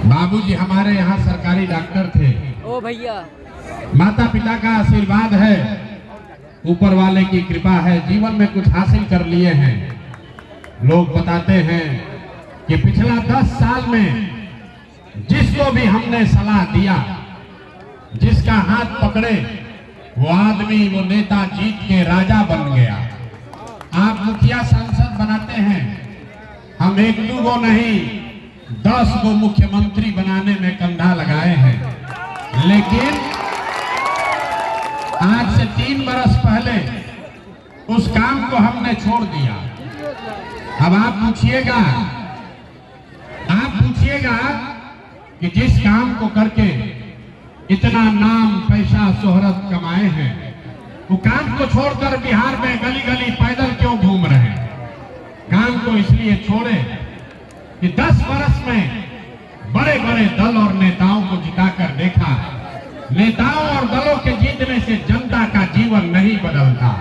बाबूजी हमारे यहाँ सरकारी डॉक्टर थे। ओ भैया, माता पिता का आशीर्वाद है, ऊपर वाले की कृपा है, जीवन में कुछ हासिल कर लिए हैं। लोग बताते हैं कि पिछला 10 साल में जिसको भी हमने सलाह दिया, जिसका हाथ पकड़े, वो आदमी, वो नेता जीत के राजा बन गया। आप मुखिया सांसद बनाते हैं, हम 1-2 गो नहीं 10 गो मुख्यमंत्री बनाने में कंधा लगाए हैं। लेकिन आज से 3 बरस पहले उस काम को हमने छोड़ दिया। अब आप पूछिएगा कि जिस काम को करके इतना नाम, पैसा, शोहरत कमाए हैं, वो काम को छोड़कर बिहार में गली गली पैदल क्यों घूम रहे हैं? काम को इसलिए छोड़े कि 10 बरस में बड़े बड़े दल और नेताओं को जिताकर देखा, नेताओं और दलों के जीतने से जनता का जीवन नहीं बदलता।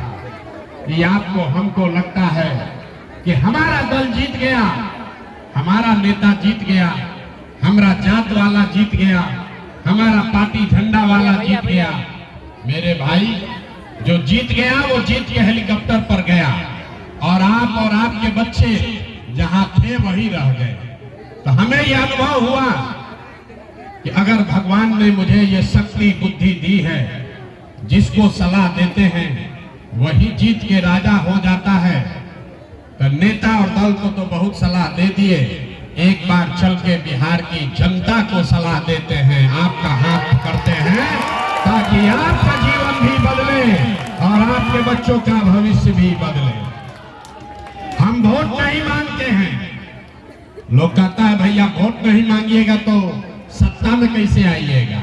ये आपको, हमको लगता है कि हमारा दल जीत गया, हमारा नेता जीत गया, हमारा जात वाला जीत गया, हमारा पार्टी झंडा वाला जीत गया। मेरे भाई, जो जीत गया वो जीत के हेलीकॉप्टर पर गया, और आप और आपके बच्चे जहां थे वहीं रह गए। तो हमें यह अनुभव हुआ कि अगर भगवान ने मुझे ये शक्ति, बुद्धि दी है, जिसको सलाह देते हैं वही जीत के राजा हो जाता है। तो नेता और दल को तो बहुत सलाह दे दिए, एक बार चल के बिहार की जनता को सलाह देते हैं, आपका हाथ पकड़ते हैं, ताकि आपका जीवन भी बदले और आपके बच्चों का भविष्य भी बदले। हम वोट नहीं मांगते हैं। लोग कहता है भैया वोट नहीं मांगिएगा तो सत्ता में कैसे आइएगा?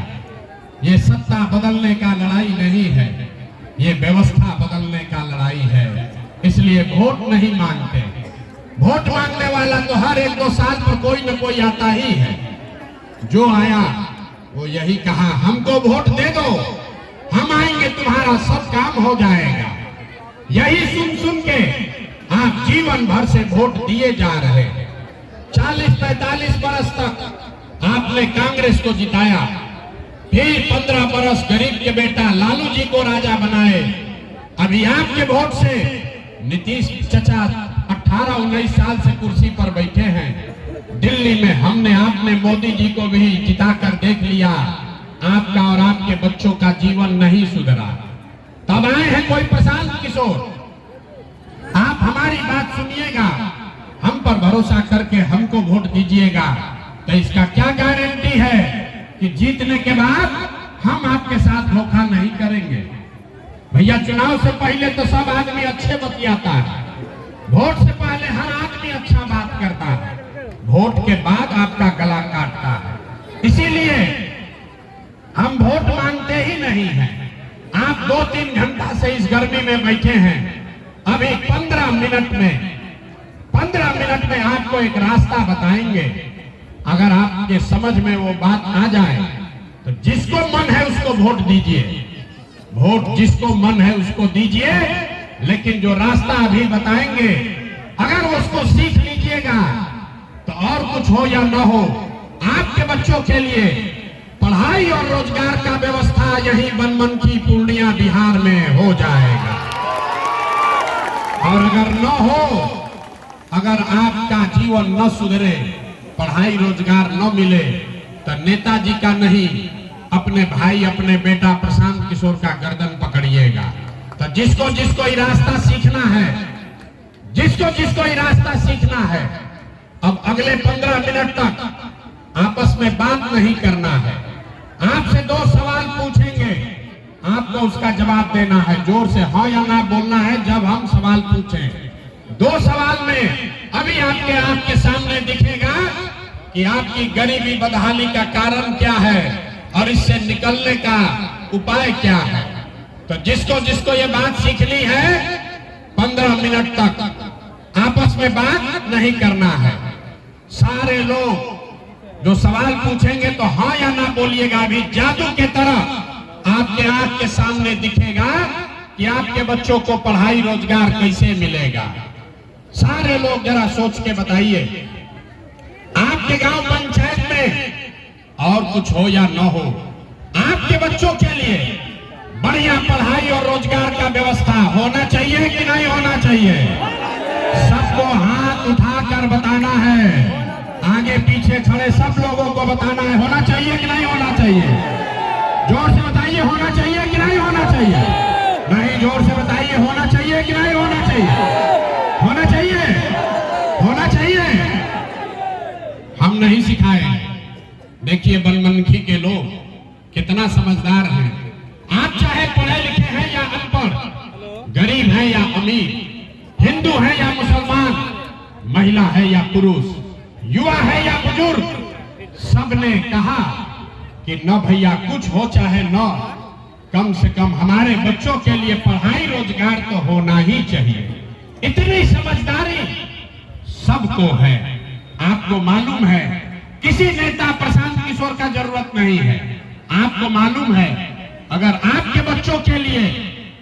ये सत्ता बदलने का लड़ाई नहीं है, ये व्यवस्था बदलने का लड़ाई है। इसलिए वोट नहीं मांगते। वोट मांगने वाला तो हर 1-2 साल पर कोई न कोई आता ही है। जो आया वो यही कहा, हमको वोट दे दो, हम आएंगे, तुम्हारा सब काम हो जाएगा। यही सुन सुन के आप जीवन भर से वोट दिए जा रहे हैं। 40-45 बरस तक आपने कांग्रेस को जिताया, फिर 15 बरस गरीब के बेटा लालू जी को राजा बनाए। अभी आपके वोट से नीतीश चचा 18-19 साल से कुर्सी पर बैठे हैं। दिल्ली में हमने, आपने मोदी जी को भी जिताकर देख लिया। आपका और आपके बच्चों का जीवन नहीं सुधरा। तब आए हैं कोई प्रशांत किशोर। आप हमारी बात सुनिएगा, हम पर भरोसा करके हमको वोट दीजिएगा। तो इसका क्या गारंटी है कि जीतने के बाद हम आपके साथ धोखा नहीं करेंगे? भैया, चुनाव से पहले तो सब आदमी अच्छे बतियाता है, वोट से पहले हर आदमी अच्छा बात करता है, वोट के बाद आपका गला काटता है। इसीलिए हम वोट मांगते ही नहीं हैं। आप 2-3 घंटा से इस गर्मी में बैठे हैं। अभी 15 मिनट में आपको एक रास्ता बताएंगे। अगर आपके समझ में वो बात आ जाए तो जिसको मन है उसको वोट दीजिए, वोट जिसको मन है उसको दीजिए। लेकिन जो रास्ता अभी बताएंगे, अगर उसको सीख लीजिएगा तो और कुछ हो या न हो, आपके बच्चों के लिए पढ़ाई और रोजगार का व्यवस्था यही बनमनखी पूर्णिया बिहार में हो जाएगा। और अगर न हो, अगर आपका जीवन न सुधरे, पढ़ाई रोजगार न मिले, तो नेताजी का नहीं, अपने भाई, अपने बेटा प्रशांत किशोर का गर्दन पकड़िएगा। तो जिसको जिसको ये रास्ता सीखना है, अब अगले 15 मिनट तक आपस में बात नहीं करना है। आपसे 2 सवाल पूछेंगे, आपको उसका जवाब देना है। जोर से हाँ या ना बोलना है जब हम सवाल पूछें। 2 सवाल में अभी आपके आंख के सामने दिखेगा कि आपकी गरीबी बदहाली का कारण क्या है और इससे निकलने का उपाय क्या है। तो जिसको जिसको ये बात सीखनी है, 15 मिनट तक आपस में बात नहीं करना है। सारे लोग जो सवाल पूछेंगे तो हाँ या ना बोलिएगा। अभी जादू के तरह आपके आंख के सामने दिखेगा कि आपके बच्चों को पढ़ाई रोजगार कैसे मिलेगा। सारे लोग जरा सोच के बताइए, आपके गांव पंचायत में और कुछ हो या न हो, आपके बच्चों के लिए बढ़िया पढ़ाई और रोजगार का व्यवस्था होना चाहिए कि नहीं होना चाहिए? सबको हाथ उठाकर बताना है, आगे पीछे खड़े सब लोगों को बताना है, होना चाहिए कि नहीं होना चाहिए? जोर से बताइए, होना चाहिए कि नहीं होना चाहिए? नहीं, जोर से बताइए, होना चाहिए कि नहीं होना चाहिए? होना चाहिए, होना चाहिए। हम नहीं सिखाए। देखिए बनमनखी के लोग कितना समझदार हैं। आप चाहे पढ़े लिखे हैं या अनपढ़, गरीब हैं या अमीर, हिंदू है या मुसलमान, महिला है या पुरुष, युवा है या बुजुर्ग, सबने कहा कि न भैया कुछ हो चाहे न, कम से कम हमारे बच्चों के लिए पढ़ाई रोजगार तो होना ही चाहिए। इतनी समझदारी सबको है। आपको मालूम है किसी नेता प्रशांत किशोर का जरूरत नहीं है। आपको मालूम है अगर आपके बच्चों के लिए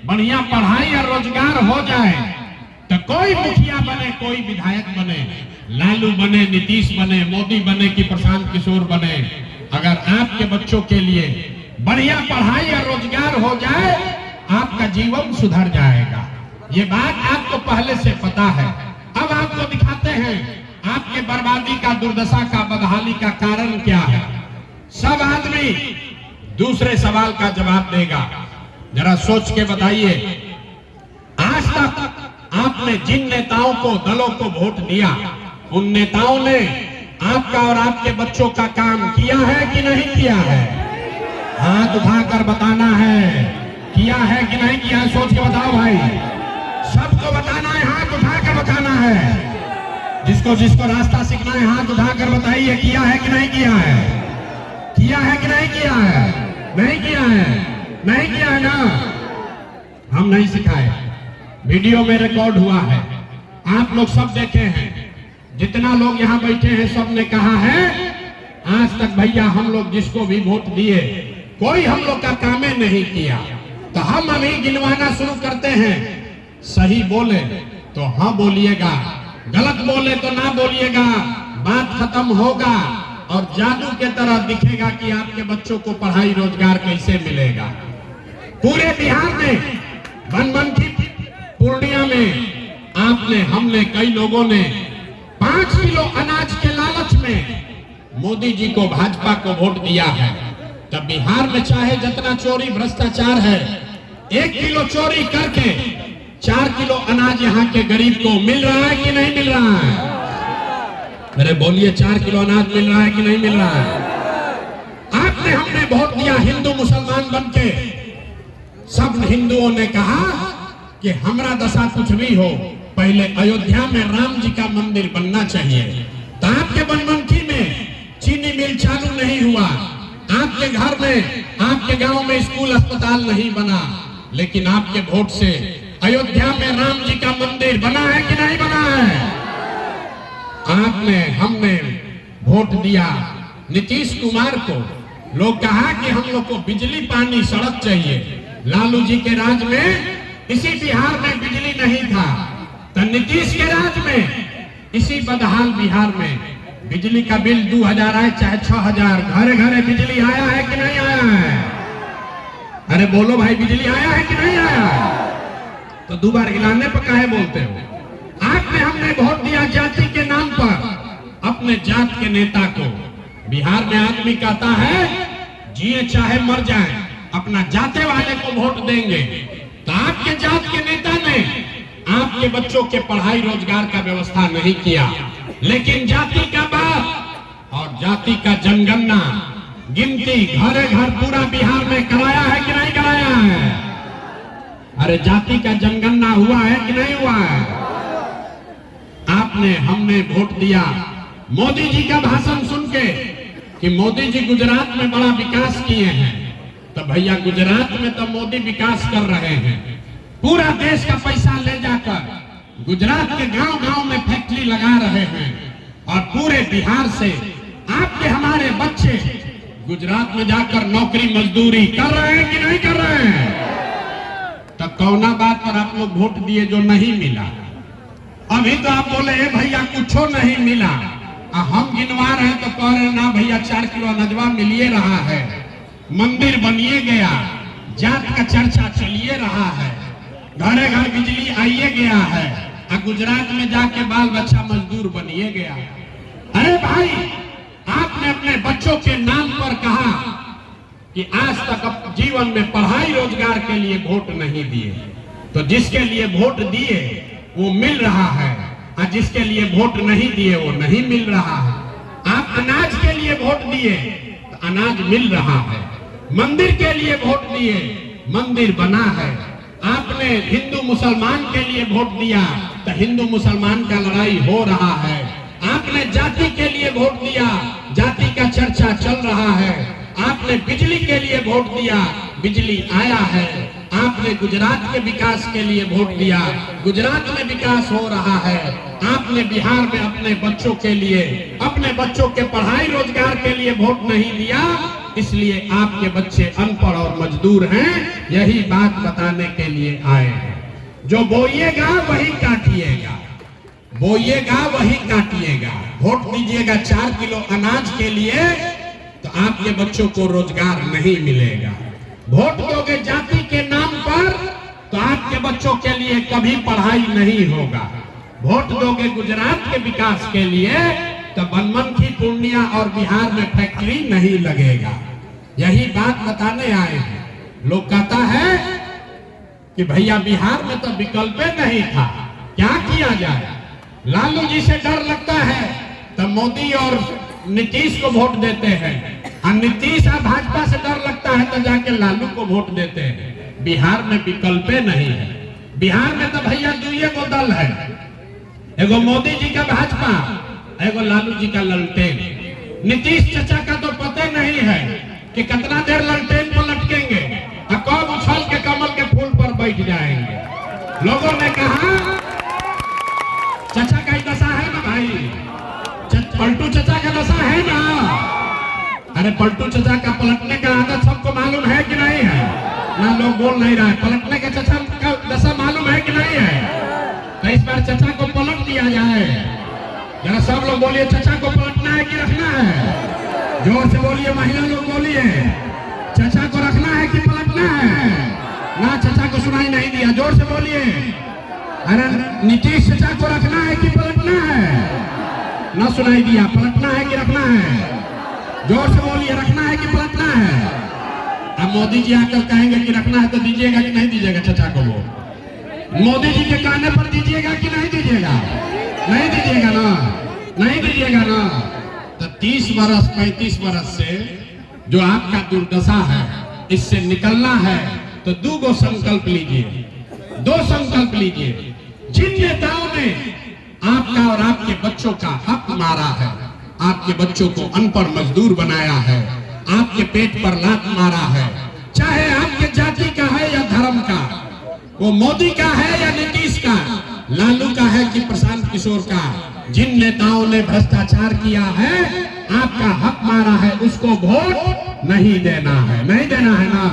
बढ़िया पढ़ाई और रोजगार हो जाए तो कोई मुखिया बने, कोई विधायक बने, लालू बने, नीतीश बने, मोदी बने कि प्रशांत किशोर बने, अगर आपके बच्चों के लिए बढ़िया पढ़ाई और रोजगार हो जाए आपका जीवन सुधर जाएगा। ये बात आपको पहले से पता है। अब आपको दिखाते हैं आपके बर्बादी का, दुर्दशा का, बदहाली का कारण क्या है। सब आदमी दूसरे सवाल का जवाब देगा। जरा सोच के बताइए, आज तक आपने जिन नेताओं को, दलों को वोट दिया, उन नेताओं ने आपका और आपके बच्चों का काम किया है कि नहीं किया है? हाथ उठाकर बताना है, किया है कि नहीं किया है? सोच के बताओ भाई, सबको बताना है, हाथ उठाकर बताना है। जिसको जिसको रास्ता सीखना है हाथ उठाकर बताइए, किया है कि नहीं किया है? किया है कि नहीं किया है? नहीं किया है, नहीं किया है ना। हम नहीं सिखाए, वीडियो में रिकॉर्ड हुआ है, आप लोग सब देखे हैं। जितना लोग यहाँ बैठे हैं सब ने कहा है आज तक भैया हम लोग जिसको भी वोट दिए कोई हम लोग का कामे नहीं किया। तो हम अभी गिनवाना शुरू करते हैं। सही बोले तो हाँ बोलिएगा, गलत बोले तो ना बोलिएगा, बात खत्म होगा और जादू के तरह दिखेगा कि आपके बच्चों को पढ़ाई रोजगार कैसे मिलेगा। पूरे बिहार में, बनमनखी पूर्णिया में आपने, हमने, कई लोगों ने 5 किलो अनाज के लालच में मोदी जी को, भाजपा को वोट दिया है। तब बिहार में चाहे जितना चोरी भ्रष्टाचार है, 1 किलो चोरी करके 4 किलो अनाज यहाँ के गरीब को मिल रहा है कि नहीं मिल रहा है? अरे बोलिए, 4 किलो अनाज मिल रहा है कि नहीं मिल रहा है? आपने, हमने वोट दिया हिंदू मुसलमान बनके। सब हिंदुओं ने कहा कि हमारा दशा कुछ भी हो, पहले अयोध्या में राम जी का मंदिर बनना चाहिए। तो आपके बनमनखी में चीनी मिल चालू नहीं हुआ, आपके घर में, आपके गांव में स्कूल अस्पताल नहीं बना, लेकिन आपके वोट से अयोध्या में राम जी का मंदिर बना है कि नहीं बना है? आपने, हमने वोट दिया नीतीश कुमार को। लोग कहा कि हम लोग को बिजली, पानी, सड़क चाहिए। लालू जी के राज में इसी बिहार में बिजली नहीं था, तो नीतीश के राज में इसी बदहाल बिहार में बिजली का बिल 2000 आए चाहे 6000, घरे घरे बिजली आया है कि नहीं आया है? अरे बोलो भाई, बिजली आया है कि नहीं आया है? तो 2 बार हिलाने पर काहे बोलते हो? आपने, हमने वोट दिया जाति के नाम पर अपने जात के नेता को। बिहार में आदमी कहता है जिए चाहे मर जाए अपना जाते वाले को वोट देंगे। तो आपके जात के नेता ने आपके बच्चों के पढ़ाई रोजगार का व्यवस्था नहीं किया, लेकिन जाति का बात और जाति का जनगणना, गिनती घरे घर पूरा बिहार में कराया है कि नहीं कराया है? अरे जाति का जनगणना हुआ है कि नहीं हुआ है? आपने, हमने वोट दिया मोदी जी का भाषण सुन के कि मोदी जी गुजरात में बड़ा विकास किए हैं। तो भैया गुजरात में तो मोदी विकास कर रहे हैं, पूरा देश का पैसा ले जाकर गुजरात के गांव गांव में फैक्ट्री लगा रहे हैं और पूरे बिहार से आपके, हमारे बच्चे गुजरात में जाकर नौकरी मजदूरी कर रहे हैं कि नहीं कर रहे हैं? तो कौना बात पर आप लोग वोट दिए जो नहीं मिला? अभी तो आप बोले भैया कुछो नहीं मिला, हम गिनवा रहे हैं तो कह रहे ना भैया 4 किलो अनजवा मिलिए रहा है, मंदिर बनिए गया, जात का चर्चा चलिए रहा है, घरे घर बिजली आइए गया है, और गुजरात में जाके बाल बच्चा मजदूर बनिए गया। अरे भाई, आपने अपने बच्चों के नाम पर कहा कि आज तक जीवन में पढ़ाई रोजगार के लिए वोट नहीं दिए, तो जिसके लिए वोट दिए वो मिल रहा है, और जिसके लिए वोट नहीं दिए वो नहीं मिल रहा है। आप अनाज के लिए वोट दिए तो अनाज मिल रहा है, मंदिर के लिए वोट दिए मंदिर बना है, आपने हिंदू मुसलमान के लिए वोट दिया तो हिंदू मुसलमान का लड़ाई हो रहा है, आपने जाति के लिए वोट दिया जाति का चर्चा चल रहा है, आपने बिजली के लिए वोट दिया बिजली आया है, आपने गुजरात के विकास के लिए वोट दिया गुजरात में विकास हो रहा है, आपने बिहार में अपने बच्चों के लिए, अपने बच्चों के पढ़ाई रोजगार के लिए वोट नहीं दिया, इसलिए आपके बच्चे अनपढ़ और मजदूर हैं। यही बात बताने के लिए आए हैं। जो बोइएगा वही काटिएगा, बोइएगा वही काटिएगा। वोट दीजिएगा 4 किलो अनाज के लिए तो आपके बच्चों को रोजगार नहीं मिलेगा। वोट दोगे जाति के नाम पर तो आपके बच्चों के लिए कभी पढ़ाई नहीं होगा। वोट दोगे गुजरात के विकास के लिए तो बनमनखी, पूर्णिया और बिहार में फैक्ट्री नहीं लगेगा। यही बात बताने आए हैं। लोग कहता है कि भैया बिहार में तो विकल्प नहीं था, क्या किया जाए? लालू जी से डर लगता है तो मोदी और नीतीश को वोट देते हैं, और नीतीश और भाजपा से डर लगता है तो जाके लालू को वोट देते हैं। बिहार में विकल्प नहीं है। बिहार में तो भैया दुइये को दल है, एगो मोदी जी का भाजपा, एगो लालू जी का ललटेन। नीतीश चाचा का तो पता नहीं है कि कितना देर ललटेन पर लटकेंगे और कब उछल के कमल के फूल पर बैठ जाएंगे। लोगों ने कहा चाचा का दशा है ना भाई, पलटू चाचा का दशा है ना। अरे पलटू चाचा का पलटने का आदत सबको मालूम है कि नहीं है? ना लोग बोल नहीं रहा है। पलटने का चाचा का दशा मालूम है कि नहीं है? तो इस बार चाचा को पलट दिया जाए। जरा सब लोग बोलिए, चाचा को पलटना है कि रखना है? जोर से बोलिए, महिला लोग बोलिए, चाचा को रखना है कि पलटना है? ना चाचा को सुनाई नहीं दिया, जोर से बोलिए। अरे नीतीश चाचा को रखना है कि पलटना है? ना सुनाई दिया। पलटना है कि रखना है? जोर से बोलिए, रखना है कि पलटना है? अब मोदी जी आकर कहेंगे कि रखना है तो दीजिएगा कि नहीं दीजिएगा चाचा को? वो मोदी जी के कहने पर दीजिएगा कि नहीं दीजिएगा? नहीं दीजिएगा ना, नहीं दीजिएगा ना। तो 30 बरस 35 बरस से जो आपका दुर्दशा है, इससे निकलना है तो 2 संकल्प लीजिए, 2 संकल्प लीजिए। जिन नेताओं ने आपका और आपके बच्चों का हक मारा है, आपके बच्चों को अनपढ़ मजदूर बनाया है, आपके पेट पर लात मारा है, चाहे आपके जाति का है या धर्म का, वो मोदी का है या नीतीश का, लालू का है कि प्रशांत किशोर का, जिन नेताओं ने भ्रष्टाचार किया है, आपका हक मारा है, उसको वोट नहीं देना है। नहीं देना है ना?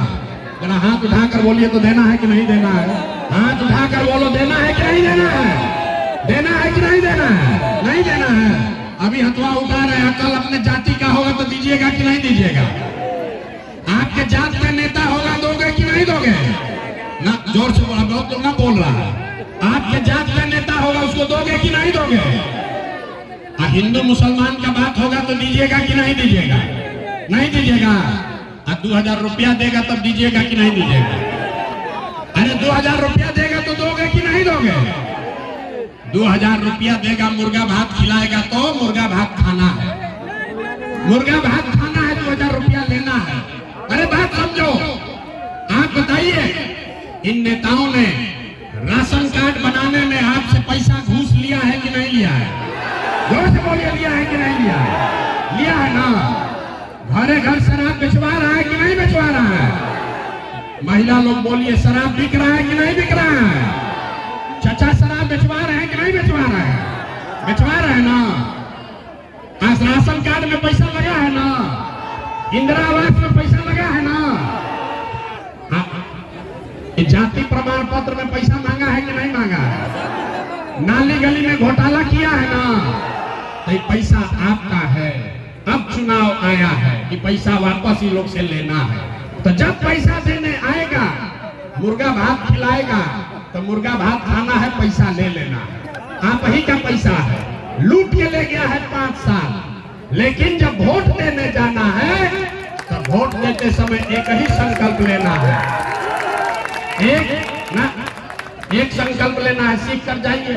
जरा हाथ उठाकर बोलिए तो देना है कि नहीं देना है? हाथ उठाकर बोलो, देना है कि नहीं देना है? देना है कि नहीं देना है? नहीं देना है। अभी हथवा उठा रहे हैं, कल अपने जाति का होगा तो दीजिएगा कि नहीं दीजिएगा? आपके जात का नेता होगा, दोगे कि नहीं दोगे? ना, जोर से बोला, बहुत लोग ना बोल रहा है। आपके जात का नेता होगा, उसको दोगे कि नहीं दोगे? हिंदू मुसलमान का बात होगा तो दीजिएगा कि नहीं दीजिएगा? नहीं दीजिएगा। 2000 रुपया देगा तब दीजिएगा कि नहीं दीजिएगा? अरे 2000 रुपया देगा तो दोगे कि नहीं दोगे? 2000 रुपया देगा, मुर्गा भात खिलाएगा तो मुर्गा भात खाना है, मुर्गा भात खाना है, 2000 रुपया लेना है। अरे बात समझो। आप बताइए, इन नेताओं ने राशन कार्ड बनाने में आपसे पैसा घूस लिया है कि नहीं लिया है? जोर से बोलिए, लिया है कि नहीं लिया है? लिया है ना? घरे घर शराब बेचवा रहा है कि नहीं बेचवा रहा है? महिला लोग बोलिए, शराब बिक रहा है कि नहीं बिक रहा है? चाचा शराब बेचवा रहे हैं कि नहीं बेचवा रहे हैं? बेचवा रहे हैं ना? आज राशन कार्ड में पैसा लगा है ना? इंदिरा आवास में पैसा लगा है ना? जाति प्रमाण पत्र में पैसा मांगा है कि नहीं मांगा है? नाली गली में घोटाला किया है ना? तो भाई पैसा आपका है, अब चुनाव आया है कि पैसा वापस ही लोग से लेना है। तो जब पैसा देने आएगा, मुर्गा भात खिलाएगा, तो मुर्गा भात खाना है, पैसा ले लेना है। आप ही का पैसा है, लूट के ले गया है 5 साल। लेकिन जब वोट देने जाना है तो वोट देते समय एक ही संकल्प लेना है, एक संकल्प लेना है, सीख कर जाइए।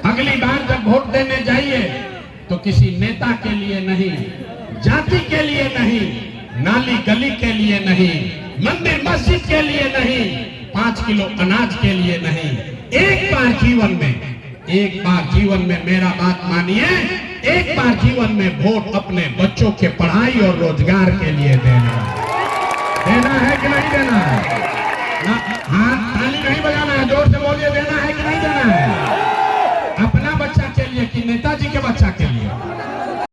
अगली बार जब वोट देने जाइए तो किसी नेता के लिए नहीं, जाति के लिए नहीं, नाली गली के लिए नहीं, मंदिर मस्जिद के लिए नहीं, 5 किलो अनाज के लिए नहीं, एक बार जीवन में मेरा बात मानिए, एक बार जीवन में वोट अपने बच्चों के पढ़ाई और रोजगार के लिए देना है कि नहीं देना है? हाँ, ताली नहीं बजाना है, जोर से बोलिए, देना है कि नहीं देना है? अपना बच्चा के लिए कि नेताजी के बच्चा के लिए?